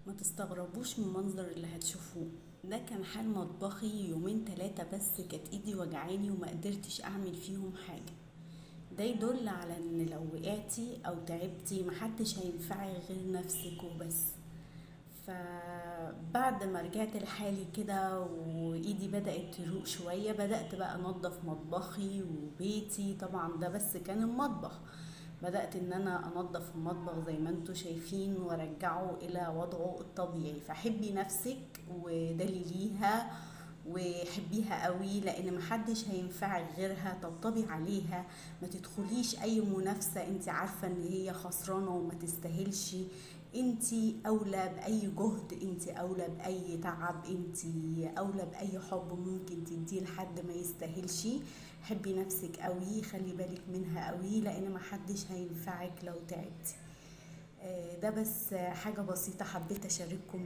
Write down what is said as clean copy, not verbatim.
ما تستغربوش من المنظر اللي هتشوفوه. ده كان حال مطبخي يومين 3 بس، كانت ايدي وجعاني وما قدرتش اعمل فيهم حاجة. ده يدل على ان لو وقعتي او تعبتي محدش هينفعك غير نفسك وبس. فبعد ما رجعت لحالي كده وايدي بدأت تروق شوية، بدأت بقى انضف مطبخي وبيتي. طبعا ده بس كان المطبخ. بدأت ان انا انضف المطبخ زي ما انتوا شايفين وارجعه الى وضعه الطبيعي. فحبي نفسك ودليليها وحبيها قوي، لان محدش هينفعك غيرها. طبطبي عليها، ما تدخليش اي منافسة انت عارفة ان هي خسرانة وما تستاهلش. انت اولى باي جهد، انت اولى باي تعب، انت اولى باي حب ممكن تديه لحد ما يستاهلش. حبي نفسك قوي، خلي بالك منها قوي، لان محدش هينفعك لو تعبتي. ده بس حاجة بسيطة حبيت اشارككم